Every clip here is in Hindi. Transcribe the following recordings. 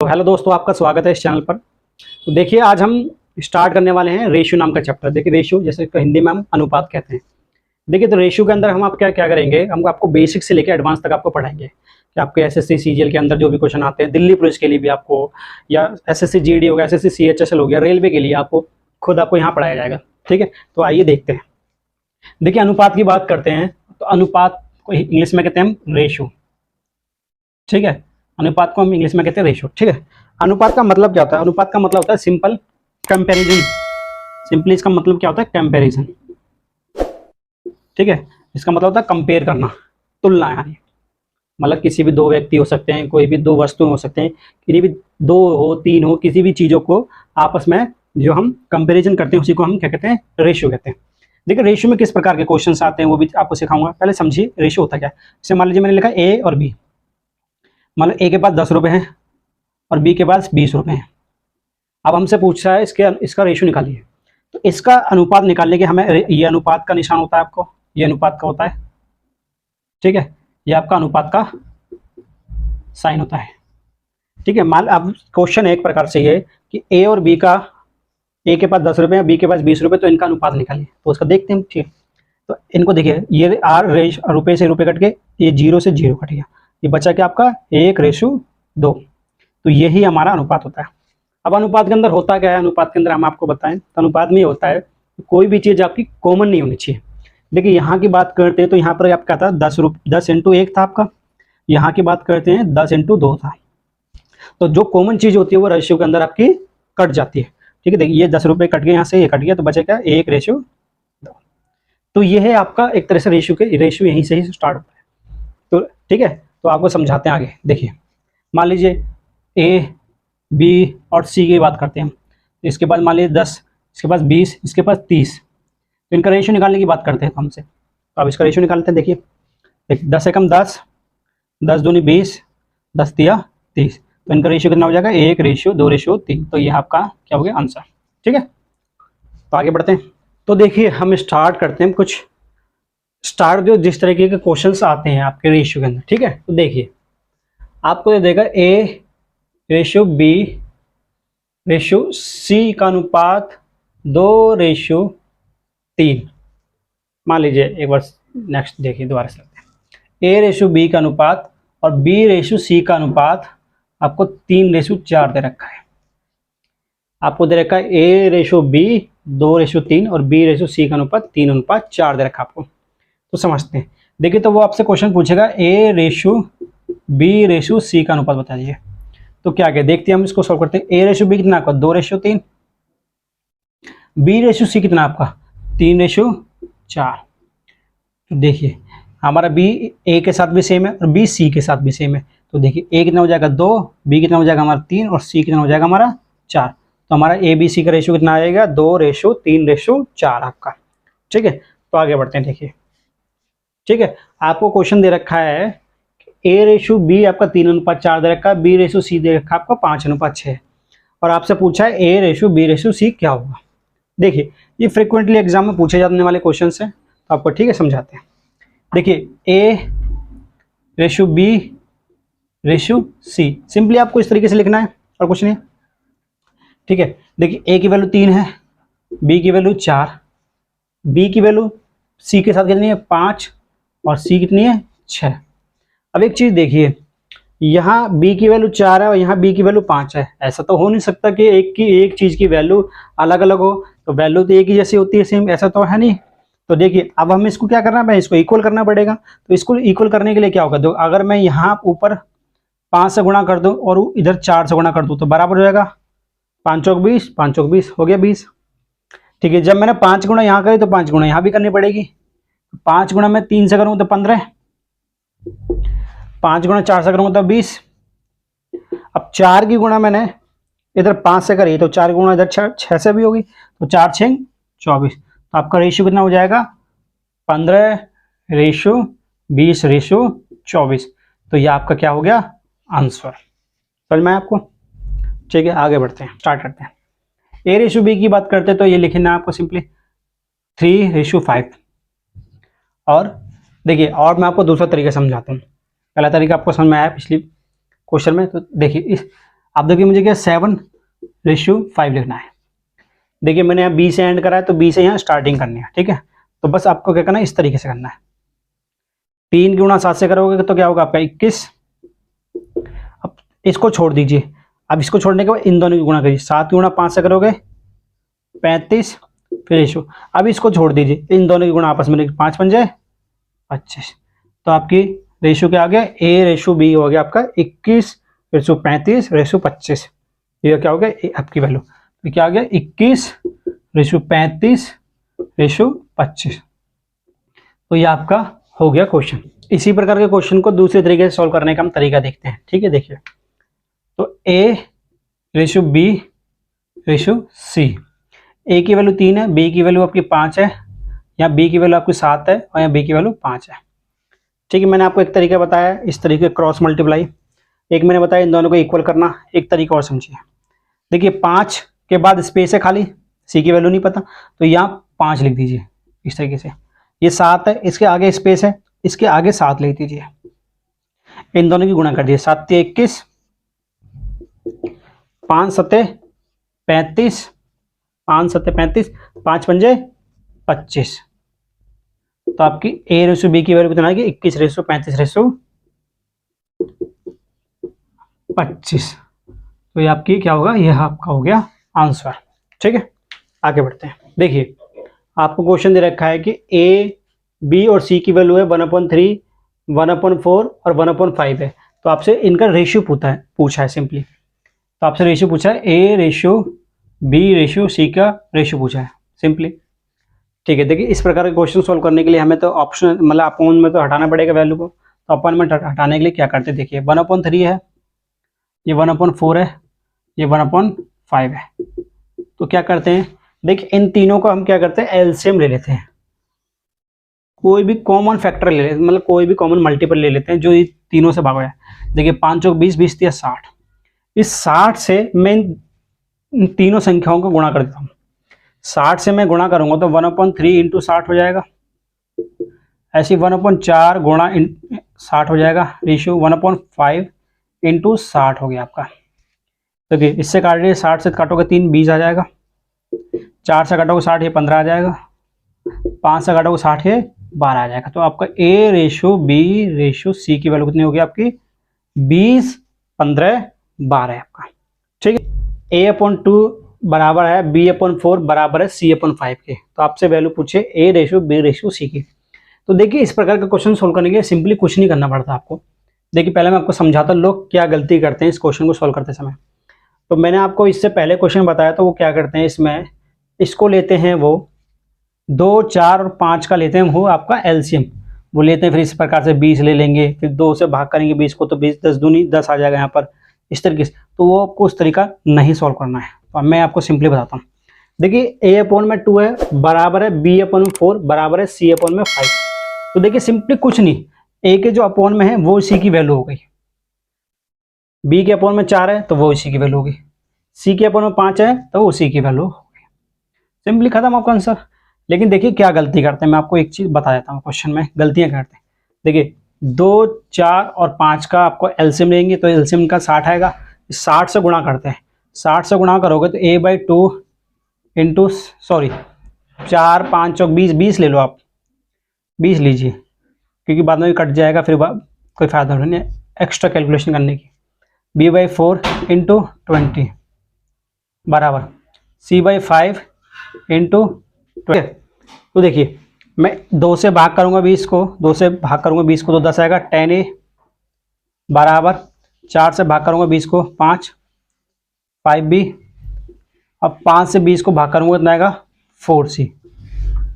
तो हेलो दोस्तों, आपका स्वागत है इस चैनल पर। तो देखिए, आज हम स्टार्ट करने वाले हैं रेशियो नाम का चैप्टर। देखिए, रेशियो जैसे हिंदी में हम अनुपात कहते हैं। देखिए, तो रेशियो के अंदर हम आप क्या क्या करेंगे, हम आपको बेसिक से लेकर एडवांस तक आपको पढ़ाएंगे कि आपके एसएससी सीजीएल के अंदर जो भी क्वेश्चन आते हैं, दिल्ली पुलिस के लिए भी आपको, या एसएससी जीडी हो गया, एसएससी सीएचएसएल हो गया, रेलवे के लिए आपको खुद आपको यहाँ पढ़ाया जाएगा। ठीक है, तो आइए देखते हैं। देखिए, अनुपात की बात करते हैं तो अनुपात को इंग्लिश में कहते हैं हम रेशियो। ठीक है, अनुपात को हम इंग्लिश में कहते हैं रेशियो। ठीक है, अनुपात का मतलब क्या होता है? अनुपात का मतलब होता है सिंपल कंपैरिजन। सिंपली इसका मतलब क्या होता है? कंपैरिजन। ठीक है, इसका मतलब होता है कंपेयर करना, तुलना। यानी मतलब किसी भी दो व्यक्ति हो सकते हैं, कोई भी दो वस्तु हो सकते हैं, किसी भी दो हो, तीन हो, किसी भी चीज़ों को आपस में जो हम कंपैरिजन करते हैं उसी को हम क्या कहते हैं? रेशियो कहते हैं। देखिए, रेशियो में किस प्रकार के क्वेश्चंस आते हैं वो भी आपको सिखाऊंगा। पहले समझिए रेशियो होता क्या है। जैसे मान लीजिए मैंने लिखा ए और बी। मान लो ए के पास 10 रुपये हैं और बी के पास 20 रुपये हैं। अब हमसे पूछ रहा है इसका रेशियो निकालिए। तो इसका अनुपात निकालने के हमें ये अनुपात का निशान होता है, आपको ये अनुपात का होता है। ठीक है, ये आपका अनुपात का साइन होता है। ठीक है, मान अब क्वेश्चन एक प्रकार से ये कि ए और बी का, ए के पास 10 रुपये है, बी के पास 20 रुपये, तो इनका अनुपात निकालिए। तो उसका देखते हैं। ठीक है, तो इनको देखिए, ये रुपये से रुपये कट के ये 0 से 0 कट गया, ये बचा क्या आपका 1:2। तो यही हमारा अनुपात होता है। अब अनुपात के अंदर होता क्या है? अनुपात के अंदर हम आपको बताएं तो अनुपात में होता है कोई भी चीज़ आपकी कॉमन नहीं होनी चाहिए। देखिए, यहाँ की बात करते हैं तो यहाँ पर आपका था 10 इंटू 1 था आपका। यहाँ की बात करते हैं 10 इंटू 2 था। तो जो कॉमन चीज़ होती है वो रेशियो के अंदर आपकी कट जाती है। ठीक है, देखिए ये 10 रुपये कट गए, यहाँ से ये कट गया, तो बचे क्या 1:2। तो ये है आपका एक तरह से रेशियो यहीं से ही स्टार्ट होता है। तो ठीक है, तो आपको समझाते हैं आगे। देखिए, मान लीजिए ए, बी और सी की बात करते हैं हम। इसके पास मान लीजिए 10, इसके पास 20, इसके पास 30। तो इनका रेशियो निकालने की बात करते हैं हमसे। तो अब इसका रेशियो निकालते हैं। देखिए 10 से कम 10, 10 दूनी 20, 10 तिया 30। तो इनका रेशियो कितना हो जाएगा? 1:2:3। तो ये आपका क्या हो गया? आंसर। ठीक है, तो आगे बढ़ते हैं। तो देखिए, हम स्टार्ट करते हैं कुछ जो जिस तरीके के क्वेश्चंस आते हैं आपके रेशियो के अंदर। ठीक है, तो देखिए आपको दे देगा A:B:C का अनुपात 2:3। मान लीजिए एक बार नेक्स्ट देखिए, दोबारा से A:B का अनुपात और B:C का अनुपात आपको 3:4 दे रखा है। आपको दे रखा है A:B 2:3 और B:C का अनुपात 3:4 दे रखा है आपको। तो समझते हैं। देखिए, तो वो आपसे क्वेश्चन पूछेगा A:B:C का अनुपात बता दीजिए। तो क्या क्या देखते हैं हम, इसको सॉल्व करते हैं। A:B कितना आपका 2:3, B:C कितना आपका 3:4। तो देखिए हमारा B A के साथ भी सेम है और B C के साथ भी सेम है। तो देखिए A कितना हो जाएगा 2, B कितना हो जाएगा हमारा 3 और C कितना हो जाएगा हमारा 4। तो हमारा ABC का रेशियो कितना आएगा? 2:3:4 आपका। ठीक है, तो आगे बढ़ते हैं। देखिए, ठीक है, आपको क्वेश्चन दे रखा है A:B आपका 3:4 दे रखा है, B:C दे रखा है आपका 5:6 और आपसे पूछा है A:B:C क्या होगा। देखिए, ये फ्रिक्वेंटली एग्जाम में पूछे जाने वाले क्वेश्चन हैं, तो आपको ठीक है समझाते हैं। देखिए A:B:C सिंपली आपको इस तरीके से लिखना है और कुछ नहीं। ठीक है, देखिए A की वैल्यू 3 है, B की वैल्यू 4, B की वैल्यू C के साथ कितनी है 5 और C कितनी है 6। अब एक चीज़ देखिए, यहाँ B की वैल्यू 4 है और यहाँ B की वैल्यू 5 है। ऐसा तो हो नहीं सकता कि एक चीज़ की वैल्यू अलग अलग हो, तो वैल्यू तो एक ही जैसी होती है सेम, ऐसा तो है नहीं। तो देखिए, अब हमें इसको क्या करना है? इसको इक्वल करना पड़ेगा। तो इसको इक्वल करने के लिए क्या होगा? तो अगर मैं यहाँ ऊपर 5 से गुणा कर दूँ और इधर 4 से गुणा कर दूँ तो बराबर हो जाएगा 5 चौक 20, 5 चौक 20 हो गया 20। ठीक है, जब मैंने 5 गुणा यहाँ करी तो 5 गुणा यहाँ भी करनी पड़ेगी। 5 गुणा मैं 3 से करूँ तो 15, 5 गुणा 4 से करूँगा तो 20। अब 4 की गुणा मैंने इधर 5 से करी तो 4 गुणा इधर 6 से भी होगी, तो 4 6 24। तो आपका रेशियो कितना हो जाएगा? 15:20:24। तो ये आपका क्या हो गया? आंसर। समझ में आपको? ठीक है, आगे बढ़ते हैं, स्टार्ट करते हैं। A:B की बात करते हैं तो ये लिखना है आपको सिंपली 3:5। और देखिए, और मैं आपको दूसरा तरीका समझाता हूँ। पहला तरीका आपको समझ में आया पिछली क्वेश्चन में। तो देखिए, अब देखिए मुझे क्या 7:5 लिखना है। देखिए मैंने यहाँ बी से एंड करा है तो बी से यहाँ स्टार्टिंग करनी है, ठीक है। तो बस आपको क्या करना है, इस तरीके से करना है। 3 गुणा 7 से करोगे तो क्या होगा आपका 21। अब इसको छोड़ दीजिए। अब इसको छोड़ने के बाद इन दोनों की गुणा करिए। 7 गुणा 5 से करोगे 35, फिर रेशो। अब इसको छोड़ दीजिए, इन दोनों की गुणा आपस में 5 पंजे 25। तो आपकी रेशो क्या आ गया, A/B हो गया आपका 21:35:25। ये क्या हो गया आपकी वैल्यू, तो क्या आ गया 21:35:25। तो ये आपका हो गया क्वेश्चन। इसी प्रकार के क्वेश्चन को दूसरे तरीके से सॉल्व करने का हम तरीका देखते हैं, ठीक है। देखिए तो A/B/C, A की वैल्यू 3 है, B की वैल्यू आपकी 5 है, यहाँ B की वैल्यू आपकी 7 है और यहाँ B की वैल्यू 5 है, ठीक है। मैंने आपको एक तरीका बताया इस तरीके क्रॉस मल्टीप्लाई, एक मैंने बताया इन दोनों को इक्वल करना, एक तरीका और समझिए। देखिए 5 के बाद स्पेस है खाली, C की वैल्यू नहीं पता, तो यहाँ 5 लिख दीजिए इस तरीके से। ये 7 है, इसके आगे स्पेस है, इसके आगे 7 लिख दीजिए। इन दोनों की गुणा कर दिए, 7 × 21, 5 × 7 35, 5 × 7 35, 5 पंजे 25। तो आपकी A/B की वैल्यू कितना आएगी 21:35:25। तो ये आपकी क्या होगा, ये आपका हो गया आंसर, ठीक है। आगे बढ़ते हैं। देखिए आपको क्वेश्चन दे रखा है कि A, B और C की वैल्यू है 1/3, 1/4 और 1/5 है। तो आपसे इनका रेशियो पूछा है सिंपली। तो आपसे रेशियो पूछा है, A/B/C का रेशियो पूछा है सिंपली, ठीक है। देखिए इस प्रकार के क्वेश्चन सॉल्व करने के लिए हमें तो ऑप्शन मतलब अपोन में तो हटाना पड़ेगा वैल्यू को। तो अपोन में हटाने के लिए क्या करते हैं, देखिए 1/3 है, ये 1/4 है, ये 1/5 है। तो क्या करते हैं, देखिए इन तीनों को हम क्या करते हैं, एलसीएम ले लेते हैं। कोई भी कॉमन फैक्टर ले लेते हैं, मतलब कोई भी कॉमन मल्टीपल ले लेते हैं जो ये तीनों से भागा है। देखिए 5 चौक 20, 20 × 60। इस 60 से मैं इन तीनों संख्याओं को गुणा कर देता हूँ। 60 से मैं गुणा करूंगा तो 1/3 × 60 हो जाएगा। ऐसे 1/4 गुणा 60 हो जाएगा। रेशियो 1/5 × 60 हो गया आपका। देखिए इससे काट लिए, 60 से काटोगे 3, 20 आ जाएगा। 4 से काटोगे 60, ये 15 आ जाएगा। 5 से काटोगे 60, ये 12 आ जाएगा। तो आपका A/B/C की वैल्यू कितनी होगी आपकी 20, 15, 12 है आपका, ठीक है। A/2 बराबर है B/4 बराबर है C/5 के। तो आपसे वैल्यू पूछे A/B/C की। तो देखिए इस प्रकार का क्वेश्चन सोल्व करने के लिए सिंपली कुछ नहीं करना पड़ता आपको। देखिए पहले मैं आपको समझाता लोग क्या गलती करते हैं इस क्वेश्चन को सोल्व करते समय। तो मैंने आपको इससे पहले क्वेश्चन बताया, तो वो क्या करते हैं, इसमें इसको लेते हैं वो 2, 4 और 5 का लेते हैं वो आपका एलसीएम वो लेते हैं। फिर इस प्रकार से 20 ले लेंगे, फिर 2 से भाग करेंगे 20 को, तो 20 10 दूनी 10 आ जाएगा यहाँ पर, इस तरीके से। तो वो आपको उस तरीका नहीं सॉल्व करना है। तो मैं आपको सिंपली बताता हूँ। देखिए A/2 है बराबर है B/4 बराबर है C/5। तो देखिए सिंपली कुछ नहीं, A के जो अपॉन में है वो C की वैल्यू हो गई, B के अपॉन में 4 है तो वो इसी की वैल्यू होगी, C के अपॉन में 5 है तो वो उसी की वैल्यू होगी। सिंपली खत्म आपका आंसर। लेकिन देखिए क्या गलती करते हैं, मैं आपको एक चीज बता देता हूँ क्वेश्चन में गलतियां करते हैं। देखिए 2, 4 और 5 का आपको एलसीएम लेंगे तो एलसीएम का 60 आएगा। 60 से गुणा करते हैं, 60 से गुणा करोगे तो A/2 इंटू 4, 5 चौक 20, 20 ले लो आप, 20 लीजिए, क्योंकि बाद में भी कट जाएगा, फिर कोई फायदा नहीं है एक्स्ट्रा कैलकुलेशन करने की। B/4 इंटू 20 बराबर C/5 इंटू 20। तो देखिए मैं 2 से भाग करूंगा 20 को, 2 से भाग करूंगा 20 को तो 10 आएगा, 10A बराबर 4 से भाग करूंगा 20 को 5, 5B। अब 5 से 20 को भाग करूंगा कितना आएगा 4C।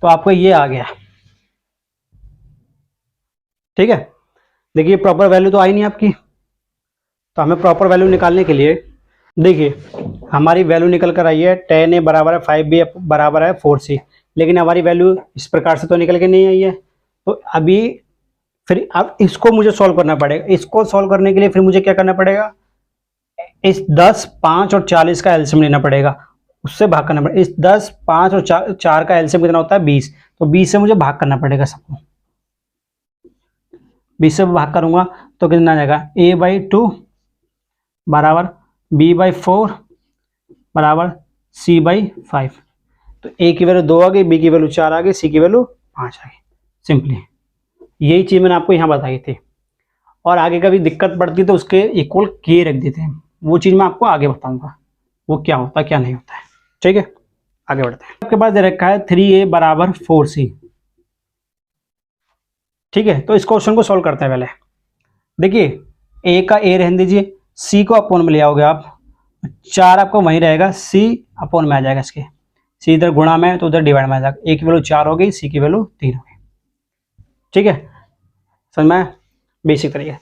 तो आपको ये आ गया, ठीक है। देखिए प्रॉपर वैल्यू तो आई नहीं आपकी, तो हमें प्रॉपर वैल्यू निकालने के लिए देखिए हमारी वैल्यू निकल कर आई है 10A बराबर है 5B बराबर है 4C। लेकिन हमारी वैल्यू इस प्रकार से तो निकल के नहीं आई है। तो अभी फिर अब इसको मुझे सॉल्व करना पड़ेगा। इसको सॉल्व करने के लिए फिर मुझे क्या करना पड़ेगा, इस 10, 5 और 40 का एलसीएम लेना पड़ेगा, उससे भाग करना पड़ेगा। इस 10, 5 और 4 का एलसीएम कितना होता है 20, तो 20 से मुझे भाग करना पड़ेगा सबको। 20 से भाग करूंगा तो कितना आ जाएगा A/2 बराबर b/4 बराबर c/5। तो a की वैल्यू 2 आ गई, b की वैल्यू 4 आ गई, c की वैल्यू 5 आ गई। सिंपली यही चीज़ मैंने आपको यहाँ बताई थी। और आगे कभी दिक्कत पड़ती तो उसके इक्वल के रख देते हैं, वो चीज़ मैं आपको आगे बताऊंगा वो क्या होता है क्या नहीं होता है। ठीक है, आगे बढ़ते हैं। आपके पास दे रखा है 3a बराबर 4c। ठीक है, तो इस क्वेश्चन को सॉल्व करते हैं। पहले देखिए a का a रहने दीजिए, c को अपोन में ले आओगे आप, 4 आपको वहीं रहेगा, c अपोन में आ जाएगा इसके, c इधर गुणा में तो उधर डिवाइड में आ जाएगा। a की वैल्यू 4 हो गई, c की वैल्यू 3 हो गई। ठीक है, समझ में? बेसिक तरीके से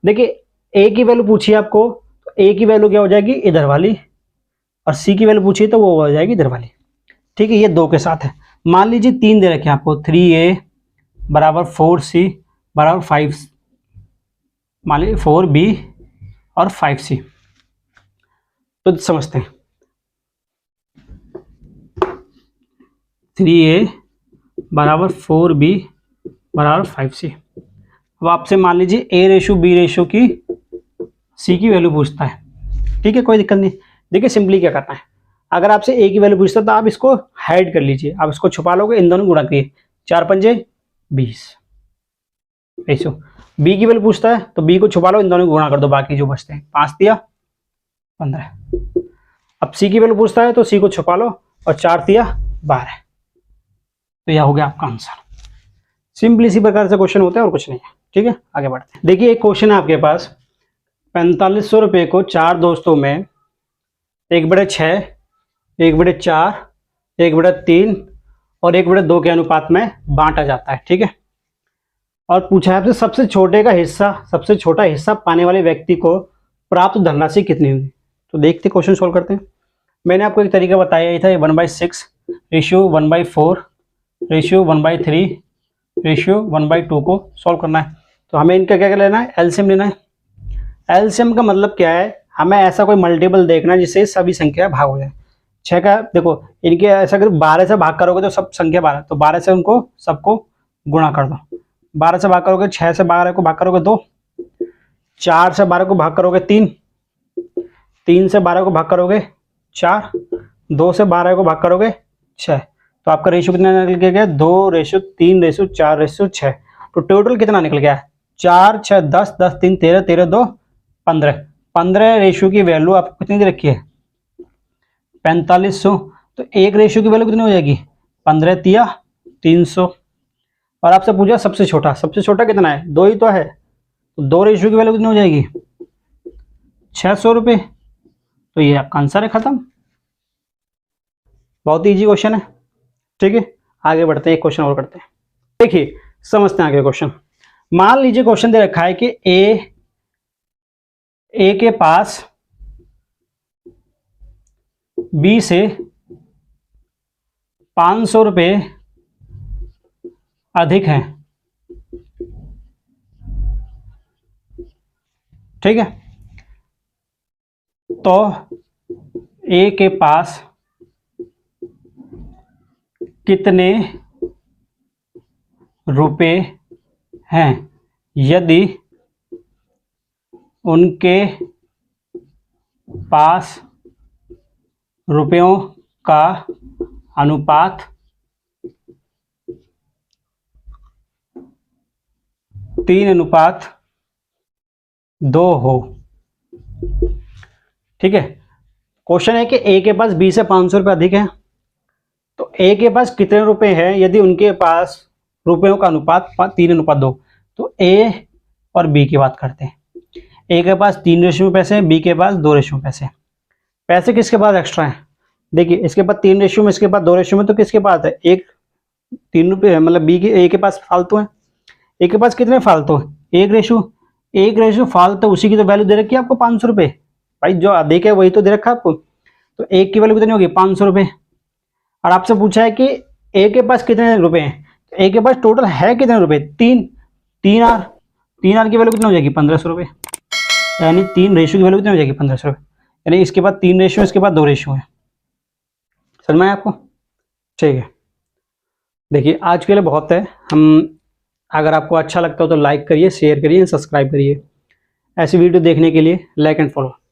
देखिए a की वैल्यू पूछिए आपको, तो a की वैल्यू क्या हो जाएगी इधर वाली, और c की वैल्यू पूछिए तो वो हो जाएगी इधर वाली। ठीक है, ये 2 के साथ है। मान लीजिए 3 दे रखे हैं आपको, 3a बराबर 4c बराबर 5, मान लीजिए 4b और 5c। तो समझते हैं 3a बराबर 4b बराबर 5c। अब आपसे मान लीजिए a रेशो b रेशो की c की वैल्यू पूछता है। ठीक है, कोई दिक्कत नहीं। देखिए सिंपली क्या करना है, अगर आपसे a की वैल्यू पूछता है तो आप इसको हाइड कर लीजिए, आप इसको छुपा लोगे, इन दोनों गुणा करिए, 4 पंजे 20 रेशो। b की वैल्यू पूछता है तो b को छुपा लो, इन दोनों को गुणा कर दो, बाकी जो बचते हैं 5 दिया 15। अब c की वैल्यू पूछता है तो c को छुपा लो और 4 दिया 12। तो यह हो गया आपका आंसर। सिंपली इसी प्रकार से क्वेश्चन होता है और कुछ नहीं है। ठीक है, आगे बढ़ते हैं। देखिए एक क्वेश्चन है आपके पास, 4500 रुपये को 4 दोस्तों में 1/6, 1/4, 1/3 और 1/2 के अनुपात में बांटा जाता है। ठीक है, और पूछा है आपसे सबसे छोटे का हिस्सा, सबसे छोटा हिस्सा पाने वाले व्यक्ति को प्राप्त धनराशि कितनी होगी। तो देखते क्वेश्चन सोल्व करते हैं। मैंने आपको एक तरीका बताया था, 1/6 रेशियो 1/4 रेशियो 1/3 रेशियो 1/2 को सॉल्व करना है। तो हमें इनका क्या लेना है, एलसीएम लेना है। एलसीएम का मतलब क्या है, हमें ऐसा कोई मल्टीपल देखना है जिससे सभी संख्या भाग हो जाए। 6 का देखो, इनके ऐसा अगर 12 से भाग करोगे तो सब संख्या 12, तो 12 से उनको सबको गुणा कर दो। 12 से भाग करोगे 6 से 12 को भाग करोगे 2, 4 से 12 को भाग करोगे 3, 3 से 12 को भाग करोगे 4, 2 से 12 को भाग करोगे 6। तो आपका रेशियो कितना निकल गया, 2:3:4:6। तो टोटल कितना निकल गया, 4 6 10 10 3 13 13 2 15। 15 रेशियो की वैल्यू आपको कितनी दे रखी है, 4500। तो एक रेशियो की वैल्यू कितनी हो जाएगी, 15 तिया 300। और आपसे पूछा सबसे छोटा, सबसे छोटा कितना है, 2 ही तो है, तो 2 रेशियो की वैल्यू कितनी हो जाएगी, 600 रुपये। तो ये आपका आंसर है, खत्म। बहुत इजी क्वेश्चन है। ठीक है, आगे बढ़ते हैं, एक क्वेश्चन और करते हैं। देखिए समझते हैं आगे क्वेश्चन। मान लीजिए क्वेश्चन दे रखा है कि ए के पास बी से 500 रुपये अधिक हैं। ठीक है, तो ए के पास कितने रुपए हैं यदि उनके पास रुपयों का अनुपात 3:2 हो। ठीक है, क्वेश्चन है कि ए के पास बी से 500 रुपये अधिक है, तो ए के पास कितने रुपए हैं यदि उनके पास रुपयों का अनुपात 3:2। तो ए और बी की बात करते हैं। ए के पास 3 रेशियो में पैसे हैं, बी के पास 2 रेशियो में पैसे हैं। पैसे किसके पास एक्स्ट्रा हैं, देखिए इसके पास 3 रेशियो में, इसके पास 2 रेशियो में, तो किसके पास है, एक 3 रुपये है, मतलब बी के ए के पास फालतू है। ए के पास कितने फालतू है, एक रेशियो फालतू, उसी की तो वैल्यू दे रखी है आपको 500 रुपये। भाई जो अधिक है वही तो दे रखा है आपको, तो एक की वैल्यू कितनी होगी, 500 रुपये। और आपसे पूछा है कि ए के पास कितने रुपए हैं, तो ए के पास टोटल है कितने रुपए, 3 आर की वैल्यू कितनी हो जाएगी, 1500 रुपये। यानी 3 रेशियो की वैल्यू कितनी हो जाएगी, 1500 रुपये। यानी इसके बाद 3 रेशियो, इसके बाद 2 रेशियो है। समझ में आया आपको? ठीक है, देखिए आज के लिए बहुत है। अगर आपको अच्छा लगता हो तो लाइक करिए, शेयर करिए, सब्सक्राइब करिए। ऐसी वीडियो देखने के लिए लाइक एंड फॉलो।